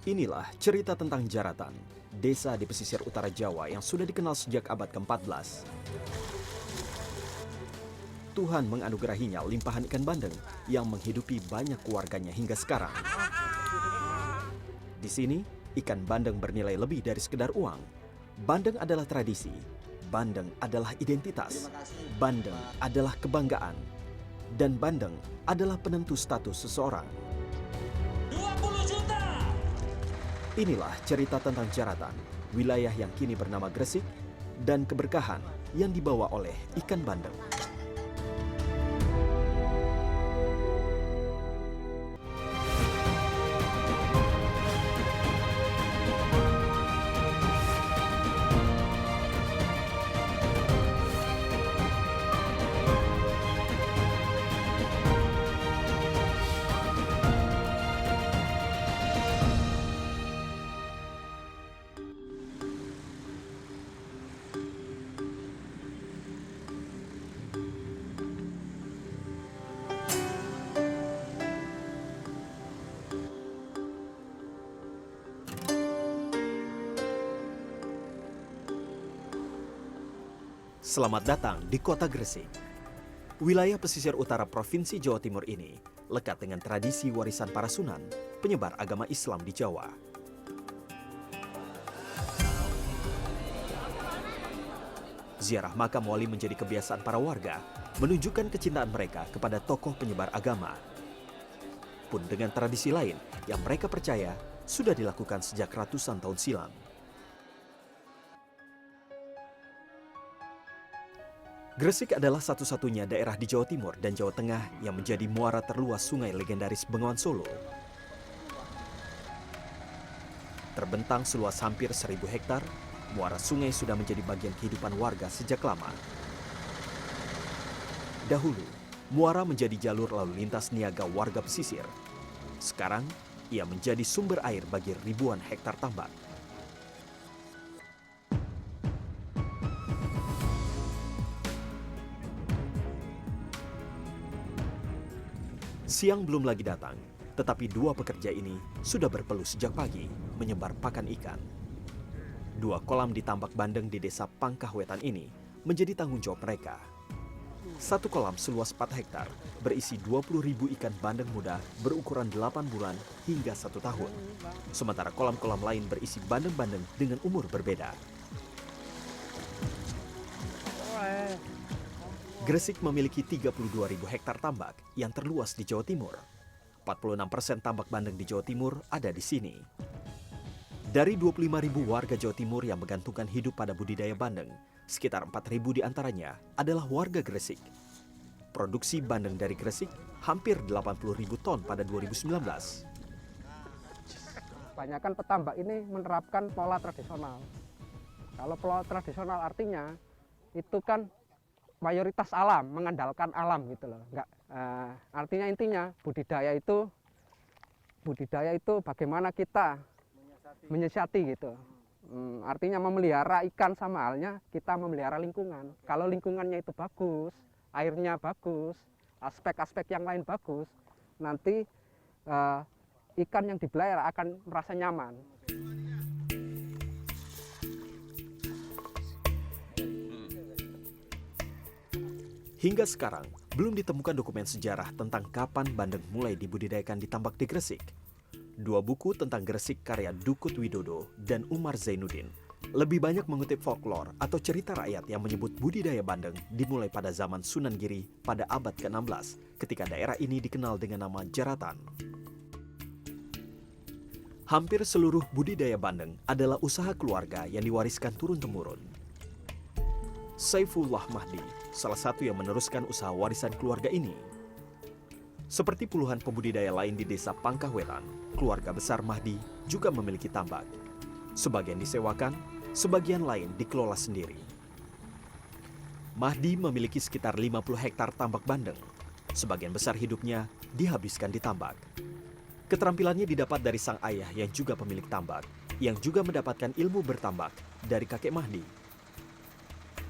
Inilah cerita tentang Jaratan, desa di pesisir utara Jawa yang sudah dikenal sejak abad ke-14. Tuhan menganugerahinya limpahan ikan bandeng yang menghidupi banyak keluarganya hingga sekarang. Di sini, ikan bandeng bernilai lebih dari sekedar uang. Bandeng adalah tradisi, bandeng adalah identitas, bandeng adalah kebanggaan, dan bandeng adalah penentu status seseorang. 20 juta! Inilah cerita tentang Jaratan, wilayah yang kini bernama Gresik, dan keberkahan yang dibawa oleh ikan bandeng. Selamat datang di kota Gresik. Wilayah pesisir utara Provinsi Jawa Timur ini lekat dengan tradisi warisan para sunan, penyebar agama Islam di Jawa. Ziarah makam wali menjadi kebiasaan para warga, menunjukkan kecintaan mereka kepada tokoh penyebar agama. Pun dengan tradisi lain yang mereka percaya sudah dilakukan sejak ratusan tahun silam. Gresik adalah satu-satunya daerah di Jawa Timur dan Jawa Tengah yang menjadi muara terluas sungai legendaris Bengawan Solo. Terbentang seluas hampir 1.000 hektar, muara sungai sudah menjadi bagian kehidupan warga sejak lama. Dahulu, muara menjadi jalur lalu lintas niaga warga pesisir. Sekarang, ia menjadi sumber air bagi ribuan hektar tambak. Siang belum lagi datang, tetapi dua pekerja ini sudah berpeluh sejak pagi menyebar pakan ikan. Dua kolam di tambak bandeng di desa Pangkahwetan ini menjadi tanggung jawab mereka. Satu kolam seluas 4 hektar berisi 20.000 ikan bandeng muda berukuran 8 bulan hingga 1 tahun. Sementara kolam-kolam lain berisi bandeng-bandeng dengan umur berbeda. Gresik memiliki 32.000 hektar tambak yang terluas di Jawa Timur. 46% tambak bandeng di Jawa Timur ada di sini. Dari 25.000 warga Jawa Timur yang menggantungkan hidup pada budidaya bandeng, sekitar 4.000 diantaranya adalah warga Gresik. Produksi bandeng dari Gresik hampir 80.000 ton pada 2019. Kebanyakan petambak ini menerapkan pola tradisional. Kalau pola tradisional artinya itu kan mayoritas alam, mengandalkan alam gitu loh. Artinya intinya budidaya itu bagaimana kita menyiasati gitu. Artinya memelihara ikan sama halnya kita memelihara lingkungan. Kalau lingkungannya itu bagus, airnya bagus, aspek-aspek yang lain bagus, nanti ikan yang dipelihara akan merasa nyaman. Hingga sekarang, belum ditemukan dokumen sejarah tentang kapan bandeng mulai dibudidayakan di tambak di Gresik. Dua buku tentang Gresik karya Dukut Widodo dan Umar Zainuddin lebih banyak mengutip folklore atau cerita rakyat yang menyebut budidaya bandeng dimulai pada zaman Sunan Giri pada abad ke-16 ketika daerah ini dikenal dengan nama Jaratan. Hampir seluruh budidaya bandeng adalah usaha keluarga yang diwariskan turun-temurun. Saifullah Mahdi, salah satu yang meneruskan usaha warisan keluarga ini. Seperti puluhan pembudidaya lain di desa Pangkahwetan, keluarga besar Mahdi juga memiliki tambak. Sebagian disewakan, sebagian lain dikelola sendiri. Mahdi memiliki sekitar 50 hektar tambak bandeng. Sebagian besar hidupnya dihabiskan di tambak. Keterampilannya didapat dari sang ayah yang juga pemilik tambak, yang juga mendapatkan ilmu bertambak dari kakek Mahdi.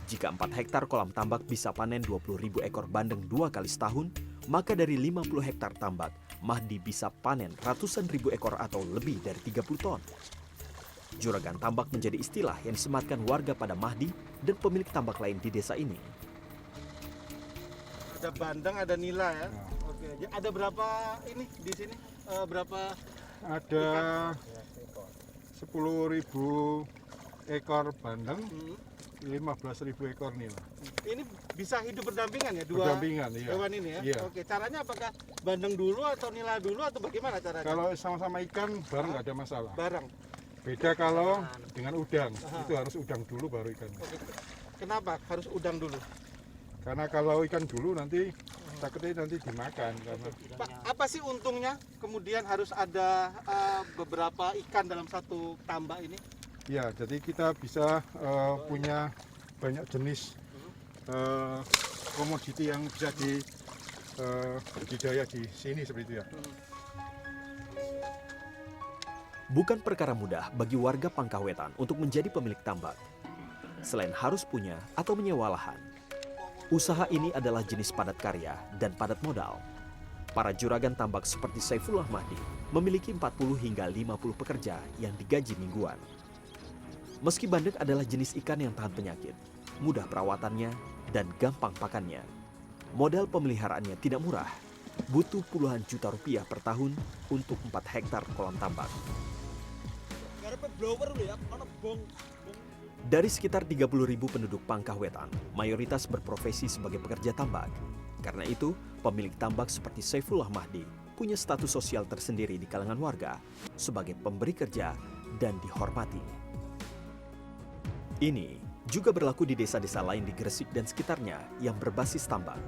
Jika 4 hektar kolam tambak bisa panen 20.000 ekor bandeng 2 kali setahun, maka dari 50 hektar tambak Mahdi bisa panen ratusan ribu ekor atau lebih dari 30 ton. Juragan tambak menjadi istilah yang disematkan warga pada Mahdi dan pemilik tambak lain di desa ini. Ada bandeng, ada nila ya. Oke, ada berapa ini di sini? Berapa? Ada 10.000 ekor bandeng, 15.000 ekor nila. Ini bisa hidup berdampingan ya dua Berdampingan, iya. hewan ini ya? Iya. Oke, caranya apakah bandeng dulu atau nila dulu atau bagaimana caranya? Kalau sama-sama ikan bareng nggak ada masalah. Bareng. Beda kalau dengan udang, itu harus udang dulu baru ikan. Oke. Kenapa harus udang dulu? Karena kalau ikan dulu nanti takutnya nanti dimakan karena Pak, apa sih untungnya kemudian harus ada beberapa ikan dalam satu tambak ini? ya jadi kita bisa punya banyak jenis komoditi yang bisa budidaya di sini seperti itu ya. Bukan perkara mudah bagi warga Pangkawetan untuk menjadi pemilik tambak. Selain harus punya atau menyewa lahan, usaha ini adalah jenis padat karya dan padat modal. Para juragan tambak seperti Saifullah Mahdi memiliki 40 hingga 50 pekerja yang digaji mingguan. Meski bandeng adalah jenis ikan yang tahan penyakit, mudah perawatannya, dan gampang pakannya, modal pemeliharaannya tidak murah, butuh puluhan juta rupiah per tahun untuk 4 hektar kolam tambak. Dari sekitar 30.000 penduduk Pangkawetan, mayoritas berprofesi sebagai pekerja tambak. Karena itu, pemilik tambak seperti Saifullah Mahdi punya status sosial tersendiri di kalangan warga sebagai pemberi kerja dan dihormati. Ini juga berlaku di desa-desa lain di Gresik dan sekitarnya yang berbasis tambak.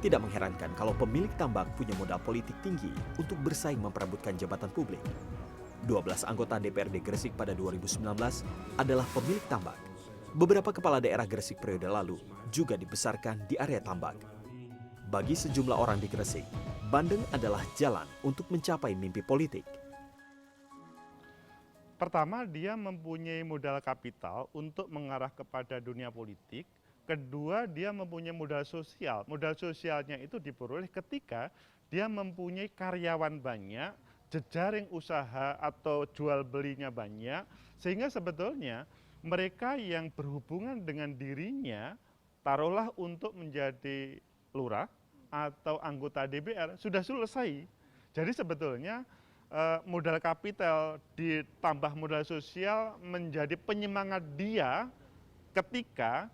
Tidak mengherankan kalau pemilik tambak punya modal politik tinggi untuk bersaing memperebutkan jabatan publik. 12 anggota DPRD Gresik pada 2019 adalah pemilik tambak. Beberapa kepala daerah Gresik periode lalu juga dibesarkan di area tambak. Bagi sejumlah orang di Gresik, bandeng adalah jalan untuk mencapai mimpi politik. Pertama, dia mempunyai modal kapital untuk mengarah kepada dunia politik. Kedua, dia mempunyai modal sosial. Modal sosialnya itu diperoleh ketika dia mempunyai karyawan banyak, jejaring usaha atau jual belinya banyak, sehingga sebetulnya mereka yang berhubungan dengan dirinya, taruhlah untuk menjadi lurah atau anggota DPR, sudah selesai. Jadi sebetulnya modal kapital ditambah modal sosial menjadi penyemangat dia ketika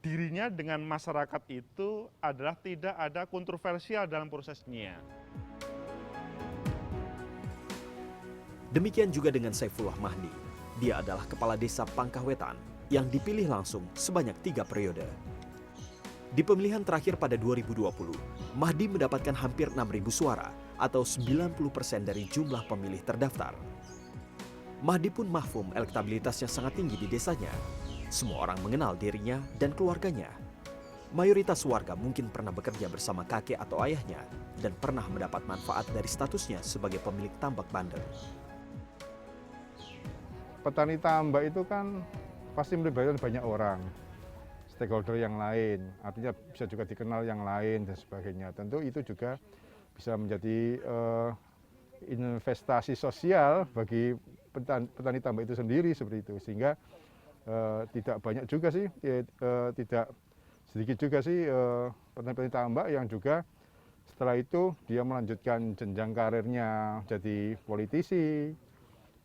dirinya dengan masyarakat itu adalah tidak ada kontroversial dalam prosesnya. Demikian juga dengan Saifullah Mahdi. Dia adalah kepala desa Pangkawetan yang dipilih langsung sebanyak 3 periode. Di pemilihan terakhir pada 2020, Mahdi mendapatkan hampir 6.000 suara atau 90% dari jumlah pemilih terdaftar. Mahdi pun mahfum elektabilitasnya sangat tinggi di desanya. Semua orang mengenal dirinya dan keluarganya. Mayoritas warga mungkin pernah bekerja bersama kakek atau ayahnya dan pernah mendapat manfaat dari statusnya sebagai pemilik tambak bandeng. Petani tambak itu kan pasti melibatkan banyak orang, stakeholder yang lain, artinya bisa juga dikenal yang lain dan sebagainya. Tentu itu juga bisa menjadi investasi sosial bagi petani tambak itu sendiri seperti itu, sehingga tidak banyak juga sih, tidak sedikit juga sih petani tambak yang juga setelah itu dia melanjutkan jenjang karirnya jadi politisi,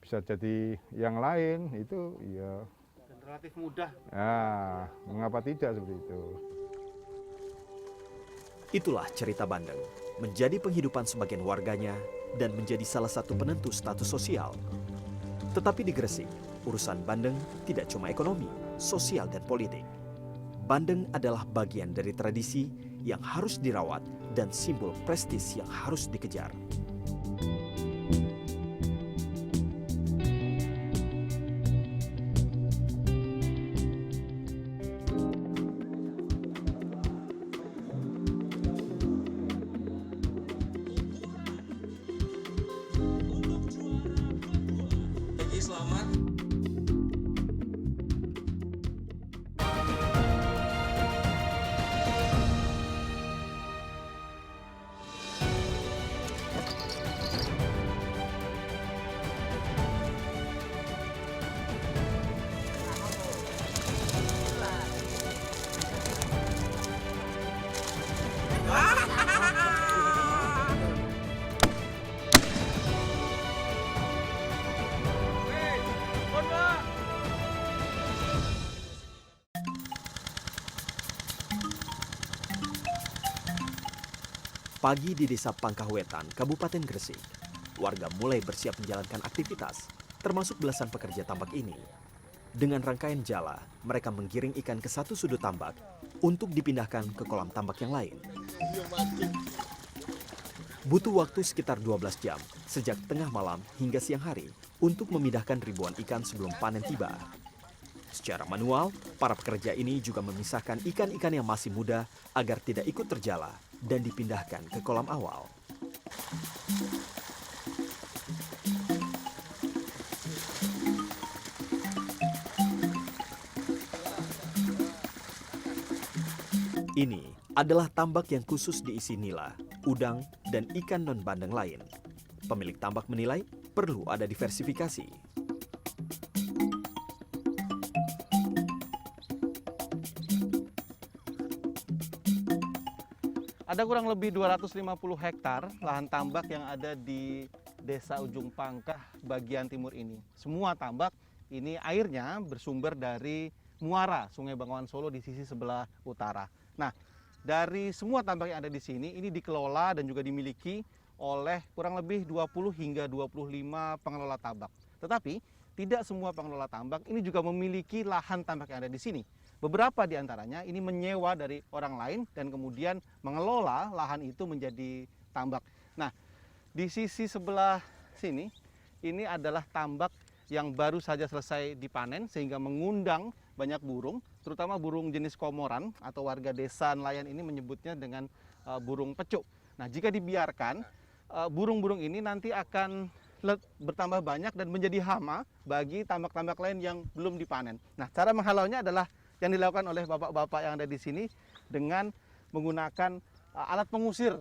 bisa jadi yang lain, itu ya Dan relatif mudah. nah, mengapa tidak seperti itu. Itulah cerita bandeng, menjadi penghidupan sebagian warganya dan menjadi salah satu penentu status sosial. Tetapi di Gresik, urusan bandeng tidak cuma ekonomi, sosial dan politik. Bandeng adalah bagian dari tradisi yang harus dirawat dan simbol prestis yang harus dikejar. Peggy, selamat. Pagi di Desa Pangkahwetan, Kabupaten Gresik. Warga mulai bersiap menjalankan aktivitas, termasuk belasan pekerja tambak ini. Dengan rangkaian jala, mereka menggiring ikan ke satu sudut tambak untuk dipindahkan ke kolam tambak yang lain. Butuh waktu sekitar 12 jam, sejak tengah malam hingga siang hari, untuk memindahkan ribuan ikan sebelum panen tiba. Secara manual, para pekerja ini juga memisahkan ikan-ikan yang masih muda agar tidak ikut terjala dan dipindahkan ke kolam awal. Ini adalah tambak yang khusus diisi nila, udang, dan ikan non-bandeng lain. Pemilik tambak menilai perlu ada diversifikasi. Ada kurang lebih 250 hektar lahan tambak yang ada di Desa Ujung Pangkah bagian timur ini. Semua tambak ini airnya bersumber dari muara Sungai Bengawan Solo di sisi sebelah utara. Nah, dari semua tambak yang ada di sini ini dikelola dan juga dimiliki oleh kurang lebih 20 hingga 25 pengelola tambak. Tetapi tidak semua pengelola tambak ini juga memiliki lahan tambak yang ada di sini. Beberapa di antaranya ini menyewa dari orang lain dan kemudian mengelola lahan itu menjadi tambak. Nah, di sisi sebelah sini ini adalah tambak yang baru saja selesai dipanen sehingga mengundang banyak burung, terutama burung jenis komoran atau warga desa nelayan ini menyebutnya dengan burung pecuk. Nah, jika dibiarkan, burung-burung ini nanti akan bertambah banyak dan menjadi hama bagi tambak-tambak lain yang belum dipanen. Nah, cara menghalaunya adalah yang dilakukan oleh bapak-bapak yang ada di sini dengan menggunakan alat pengusir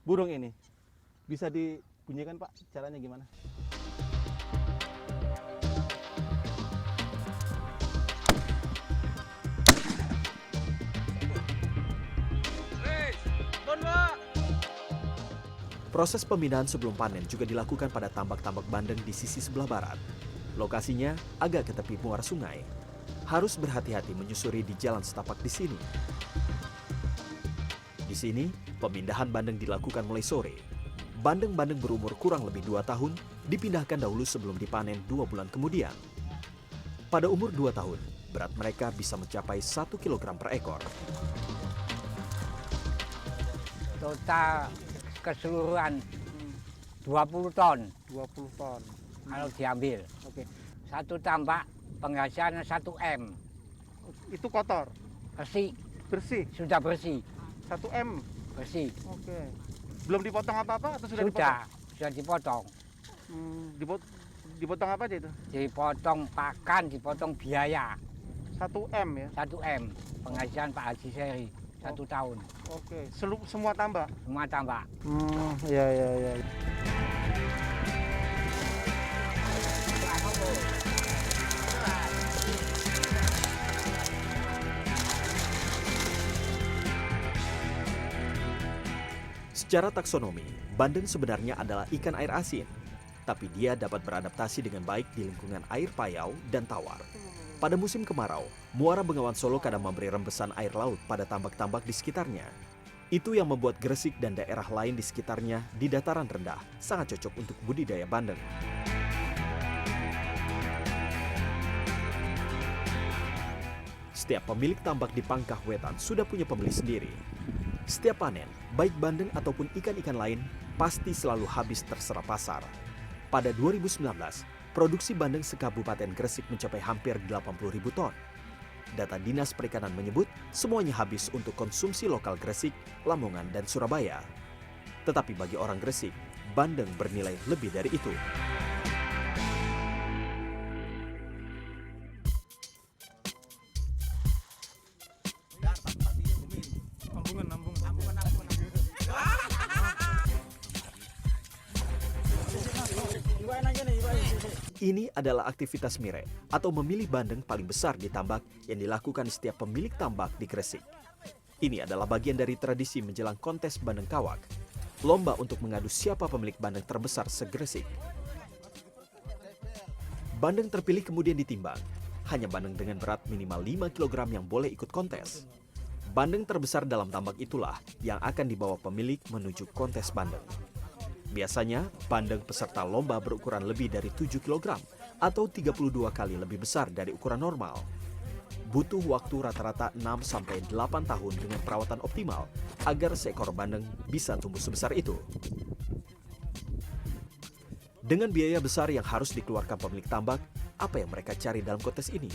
burung ini. Bisa dibunyikan, Pak, caranya gimana? Proses pemindahan sebelum panen juga dilakukan pada tambak-tambak bandeng di sisi sebelah barat. Lokasinya agak ke tepi muara sungai. Harus berhati-hati menyusuri di jalan setapak di sini. Di sini, pemindahan bandeng dilakukan mulai sore. Bandeng-bandeng berumur kurang lebih 2 tahun dipindahkan dahulu sebelum dipanen 2 bulan kemudian. Pada umur 2 tahun, berat mereka bisa mencapai 1 kg per ekor. Total keseluruhan 20 ton 20 ton. kalau diambil. Oke. Satu tambak penghasilannya 1 M. Itu kotor, Bersih, bersih. sudah bersih, 1 M. bersih. Oke. Belum dipotong apa-apa atau sudah dipotong? Sudah dipotong. Dipotong apa aja itu? Dipotong pakan, dipotong biaya. 1 M ya. 1 M. Penghasilan Pak Haji Seri 1 tahun. Oke. Semua tambak. Semua tambak. Iya. Secara taksonomi, bandeng sebenarnya adalah ikan air asin, tapi dia dapat beradaptasi dengan baik di lingkungan air payau dan tawar. Pada musim kemarau, muara Bengawan Solo kadang memberi rembesan air laut pada tambak-tambak di sekitarnya. Itu yang membuat Gresik dan daerah lain di sekitarnya di dataran rendah sangat cocok untuk budidaya bandeng. Setiap pemilik tambak di Pangkahwetan sudah punya pembeli sendiri. Setiap panen, baik bandeng ataupun ikan-ikan lain, pasti selalu habis terserap pasar. Pada 2019, produksi bandeng se-Kabupaten Gresik mencapai hampir 80.000 ton. Data Dinas Perikanan menyebut semuanya habis untuk konsumsi lokal Gresik, Lamongan, dan Surabaya. Tetapi bagi orang Gresik, bandeng bernilai lebih dari itu. Ini adalah aktivitas mire atau memilih bandeng paling besar di tambak yang dilakukan setiap pemilik tambak di Gresik. Ini adalah bagian dari tradisi menjelang kontes bandeng kawak, lomba untuk mengadu siapa pemilik bandeng terbesar se-Gresik. Bandeng terpilih kemudian ditimbang. Hanya bandeng dengan berat minimal 5 kg yang boleh ikut kontes. Bandeng terbesar dalam tambak itulah yang akan dibawa pemilik menuju kontes bandeng. Biasanya, bandeng peserta lomba berukuran lebih dari 7 kg atau 32 kali lebih besar dari ukuran normal. Butuh waktu rata-rata 6-8 tahun dengan perawatan optimal agar seekor bandeng bisa tumbuh sebesar itu. Dengan biaya besar yang harus dikeluarkan pemilik tambak, apa yang mereka cari dalam kontes ini?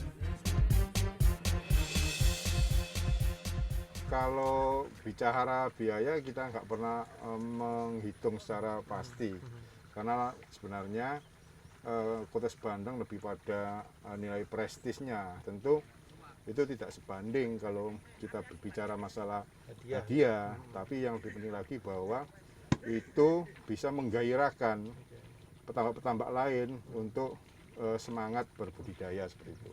Kalau bicara biaya kita nggak pernah menghitung secara pasti, karena sebenarnya kontes bandeng lebih pada nilai prestisnya. Tentu itu tidak sebanding kalau kita berbicara masalah hadiah, tapi yang lebih penting lagi bahwa itu bisa menggairahkan petambak-petambak lain untuk semangat berbudidaya seperti itu.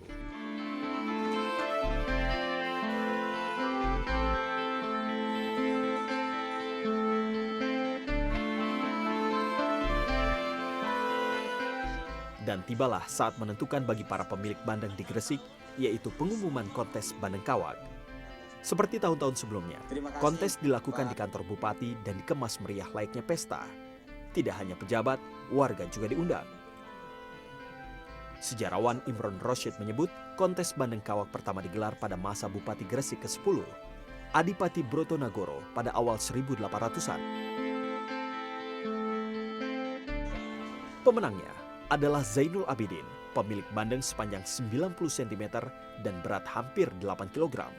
Dan tibalah saat menentukan bagi para pemilik bandeng di Gresik, yaitu pengumuman kontes bandeng kawak. Seperti tahun-tahun sebelumnya, kontes dilakukan di kantor bupati dan dikemas meriah layaknya pesta. Tidak hanya pejabat, warga juga diundang. Sejarawan Imron Rosyid menyebut kontes bandeng kawak pertama digelar pada masa Bupati Gresik ke-10, Adipati Brotonagoro pada awal 1800-an. Pemenangnya adalah Zainul Abidin, pemilik bandeng sepanjang 90 cm dan berat hampir 8 kg.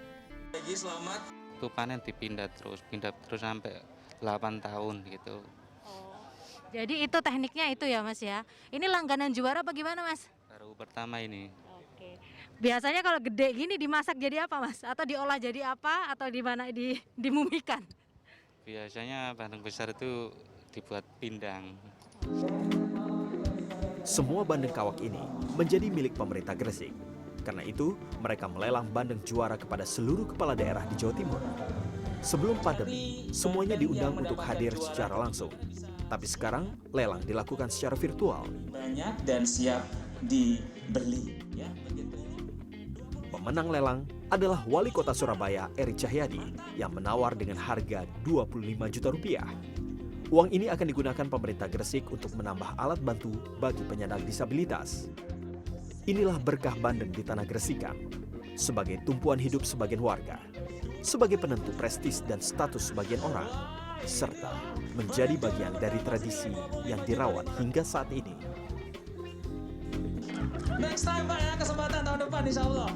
Pagi, selamat. Itu panen pindah terus sampai 8 tahun gitu. Jadi itu tekniknya itu ya Mas ya. Ini langganan juara apa gimana Mas? Baru pertama ini. Oke. Biasanya kalau gede gini dimasak jadi apa Mas? Atau diolah jadi apa? Atau di mana dimumikan? Biasanya bandeng besar itu dibuat pindang. Semua bandeng kawak ini menjadi milik pemerintah Gresik. Karena itu, mereka melelang bandeng juara kepada seluruh kepala daerah di Jawa Timur. Sebelum pandemi, semuanya diundang untuk hadir secara langsung. Tapi sekarang, lelang dilakukan secara virtual. Banyak dan siap dibeli. Ya, begitu. Pemenang lelang adalah Wali Kota Surabaya, Eri Cahyadi, yang menawar dengan harga 25 juta rupiah. Uang ini akan digunakan pemerintah Gresik untuk menambah alat bantu bagi penyandang disabilitas. Inilah berkah bandeng di tanah Gresikan, sebagai tumpuan hidup sebagian warga, sebagai penentu prestis dan status sebagian orang, serta menjadi bagian dari tradisi yang dirawat hingga saat ini. Next time Pak ya, kesempatan tahun depan insya Allah.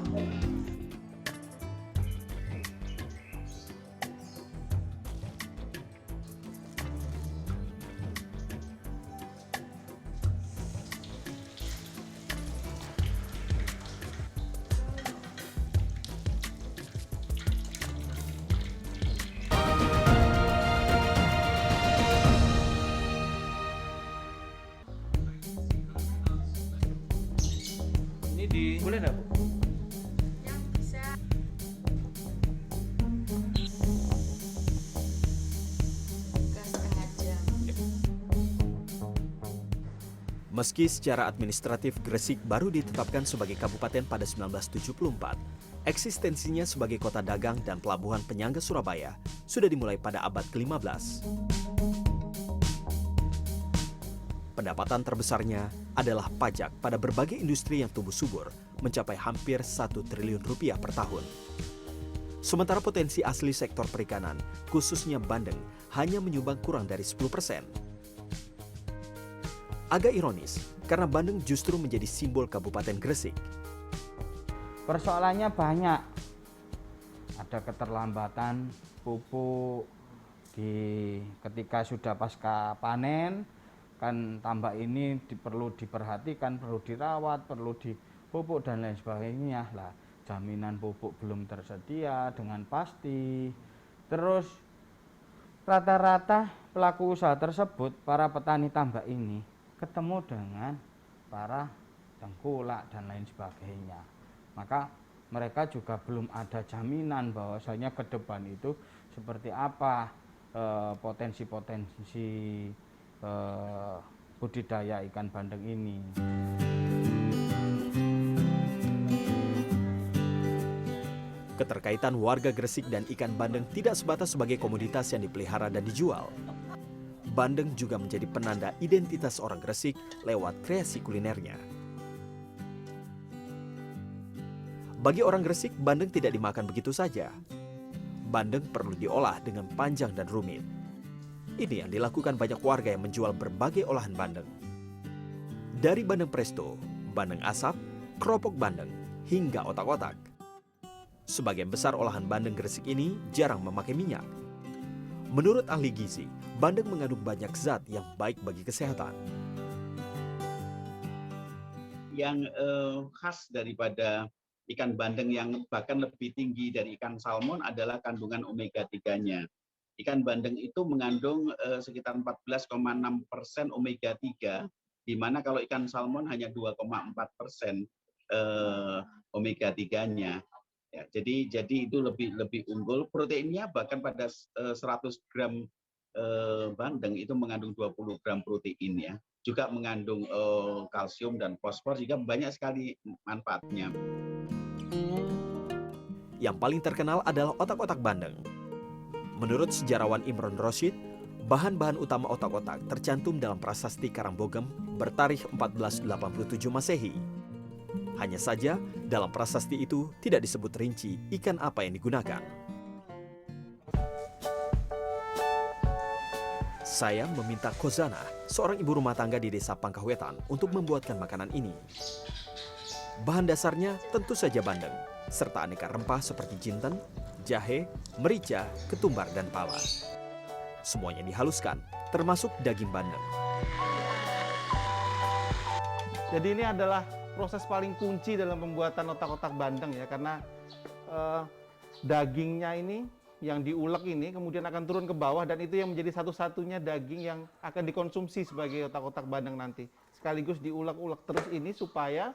Boleh nggak, Bu? Meski secara administratif Gresik baru ditetapkan sebagai kabupaten pada 1974, eksistensinya sebagai kota dagang dan pelabuhan penyangga Surabaya sudah dimulai pada abad ke-15. Pendapatan terbesarnya adalah pajak pada berbagai industri yang tumbuh subur, mencapai hampir 1 triliun rupiah per tahun. Sementara potensi asli sektor perikanan, khususnya bandeng, hanya menyumbang kurang dari 10%. Agak ironis, karena Bandeng justru menjadi simbol Kabupaten Gresik. Persoalannya banyak. Ada keterlambatan pupuk ketika sudah pasca panen, kan tambak ini perlu diperhatikan, perlu dirawat, perlu dipupuk dan lain sebagainya. Lah, jaminan pupuk belum tersedia dengan pasti. Terus rata-rata pelaku usaha tersebut, para petani tambak ini ketemu dengan para tengkulak dan lain sebagainya. Maka mereka juga belum ada jaminan bahwasanya ke depan itu seperti apa potensi-potensi budidaya ikan bandeng ini. Keterkaitan warga Gresik dan ikan bandeng tidak sebatas sebagai komoditas yang dipelihara dan dijual. Bandeng juga menjadi penanda identitas orang Gresik lewat kreasi kulinernya. Bagi orang Gresik, bandeng tidak dimakan begitu saja. Bandeng perlu diolah dengan panjang dan rumit. Ini yang dilakukan banyak warga yang menjual berbagai olahan bandeng. Dari bandeng presto, bandeng asap, keropok bandeng, hingga otak-otak. Sebagian besar olahan bandeng Gresik ini jarang memakai minyak. Menurut ahli gizi, bandeng mengandung banyak zat yang baik bagi kesehatan. Yang khas daripada ikan bandeng yang bahkan lebih tinggi dari ikan salmon adalah kandungan omega 3-nya. Ikan bandeng itu mengandung sekitar 14,6% omega 3, di mana kalau ikan salmon hanya 2,4% omega 3-nya. Ya, jadi itu lebih unggul. Proteinnya bahkan pada 100 gram bandeng itu mengandung 20 gram protein ya. Juga mengandung kalsium dan fosfor, juga banyak sekali manfaatnya. Yang paling terkenal adalah otak-otak bandeng. Menurut sejarawan Imron Rosyid, bahan-bahan utama otak-otak tercantum dalam prasasti Karangbogem bertarikh 1487 Masehi. Hanya saja, dalam prasasti itu tidak disebut rinci ikan apa yang digunakan. Saya meminta Kozana, seorang ibu rumah tangga di desa Pangkahwetan, untuk membuatkan makanan ini. Bahan dasarnya tentu saja bandeng, serta aneka rempah seperti jinten, jahe, merica, ketumbar, dan pala. Semuanya dihaluskan, termasuk daging bandeng. Jadi ini adalah proses paling kunci dalam pembuatan otak-otak bandeng ya, karena dagingnya ini yang diulek ini kemudian akan turun ke bawah, dan itu yang menjadi satu-satunya daging yang akan dikonsumsi sebagai otak-otak bandeng nanti. Sekaligus diulek-ulek terus ini supaya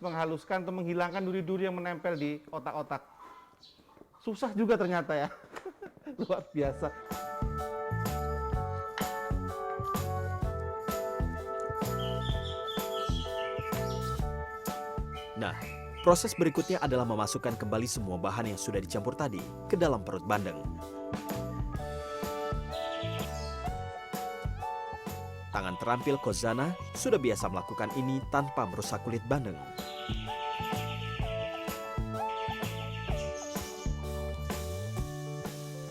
menghaluskan atau menghilangkan duri-duri yang menempel di otak-otak. Susah juga ternyata ya. Luar biasa. Nah, proses berikutnya adalah memasukkan kembali semua bahan yang sudah dicampur tadi ke dalam perut bandeng. Tangan terampil Kozana sudah biasa melakukan ini tanpa merusak kulit bandeng.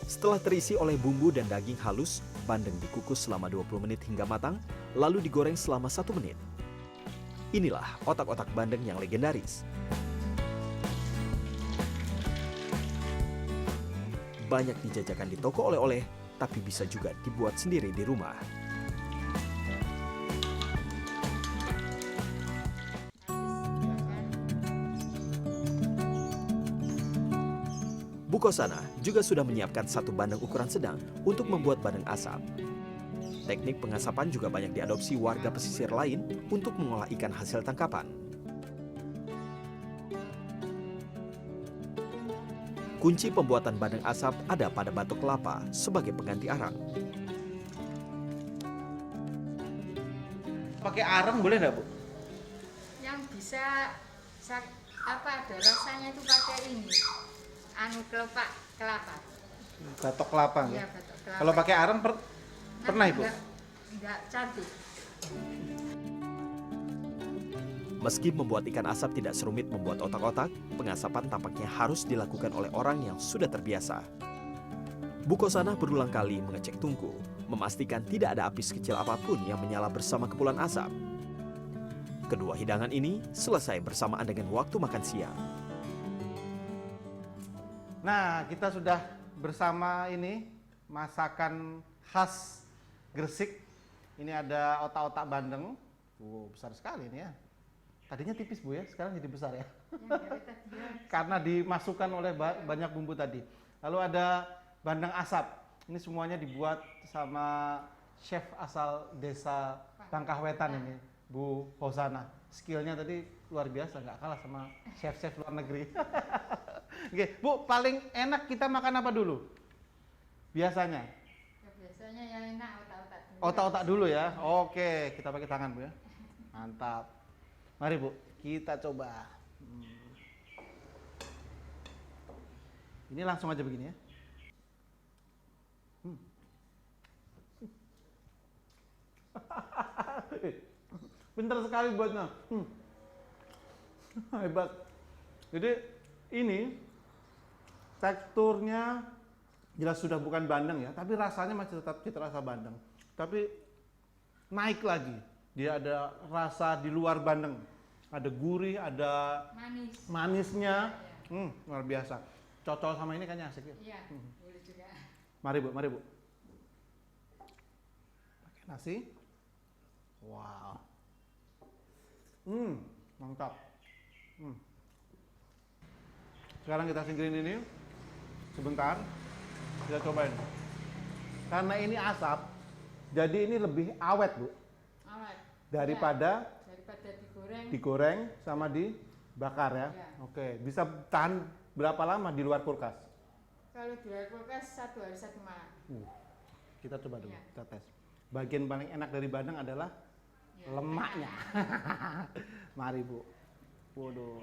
Setelah terisi oleh bumbu dan daging halus, bandeng dikukus selama 20 menit hingga matang, lalu digoreng selama 1 menit. Inilah otak-otak bandeng yang legendaris. Banyak dijajakan di toko oleh-oleh, tapi bisa juga dibuat sendiri di rumah. Bu Kozana juga sudah menyiapkan satu bandeng ukuran sedang untuk membuat bandeng asap. Teknik pengasapan juga banyak diadopsi warga pesisir lain untuk mengolah ikan hasil tangkapan. Kunci pembuatan bandeng asap ada pada batok kelapa sebagai pengganti arang. Pakai arang boleh nggak, Bu? Yang bisa ada rasanya itu pakai ini, kelapa. Batok kelapa. Iya, batok kelapa. Kalau pakai arang pernah, Ibu? Enggak cantik. Meski membuat ikan asap tidak serumit membuat otak-otak, pengasapan tampaknya harus dilakukan oleh orang yang sudah terbiasa. Bu Kozana berulang kali mengecek tungku, memastikan tidak ada api sekecil apapun yang menyala bersama kepulan asap. Kedua hidangan ini selesai bersamaan dengan waktu makan siang. Nah, kita sudah bersama ini masakan khas Gresik. Ini ada otak-otak bandeng. Besar sekali ini ya. Tadinya tipis, Bu ya, sekarang jadi besar ya. Karena dimasukkan oleh banyak bumbu tadi. Lalu ada bandeng asap. Ini semuanya dibuat sama chef asal desa Pangkahwetan ini, Bu Kozana. Skillnya tadi luar biasa, nggak kalah sama chef-chef luar negeri. Oke, Bu, paling enak kita makan apa dulu? Biasanya? Biasanya yang enak otak-otak dulu. Otak-otak dulu ya. Oke, kita pakai tangan, Bu ya. Mantap. Mari, Bu, kita coba. Ini langsung aja begini ya. Pintar sekali buatnya. Hebat. Jadi ini teksturnya jelas sudah bukan bandeng ya, tapi rasanya masih tetap cita rasa bandeng. Tapi naik lagi. Dia ada rasa di luar bandeng. Ada gurih, ada manisnya. Luar biasa. Cocok sama ini kayaknya asik ya. Iya, boleh juga. Mari Bu, mari Bu. Pakai nasi. Wow. Mantap. Sekarang kita singkirin ini sebentar. Kita cobain. Karena ini asap, jadi ini lebih awet, Bu. Awet. Daripada digoreng sama dibakar ya. Ya. Oke, bisa tahan berapa lama di luar kulkas? Kalau di luar kulkas 1 hari 1 malam. Kita coba dulu, Ya. kita tes. Bagian paling enak dari bandeng adalah lemaknya. Mari Bu. Waduh.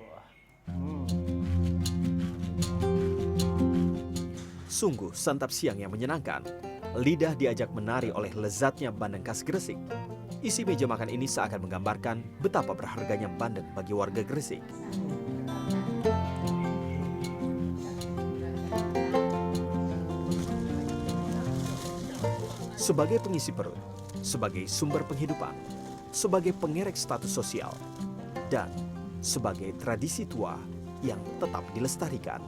Sungguh santap siang yang menyenangkan. Lidah diajak menari oleh lezatnya bandeng khas Gresik. Isi meja makan ini seakan menggambarkan betapa berharganya bandeng bagi warga Gresik. Sebagai pengisi perut, sebagai sumber penghidupan, sebagai pengerek status sosial, dan sebagai tradisi tua yang tetap dilestarikan.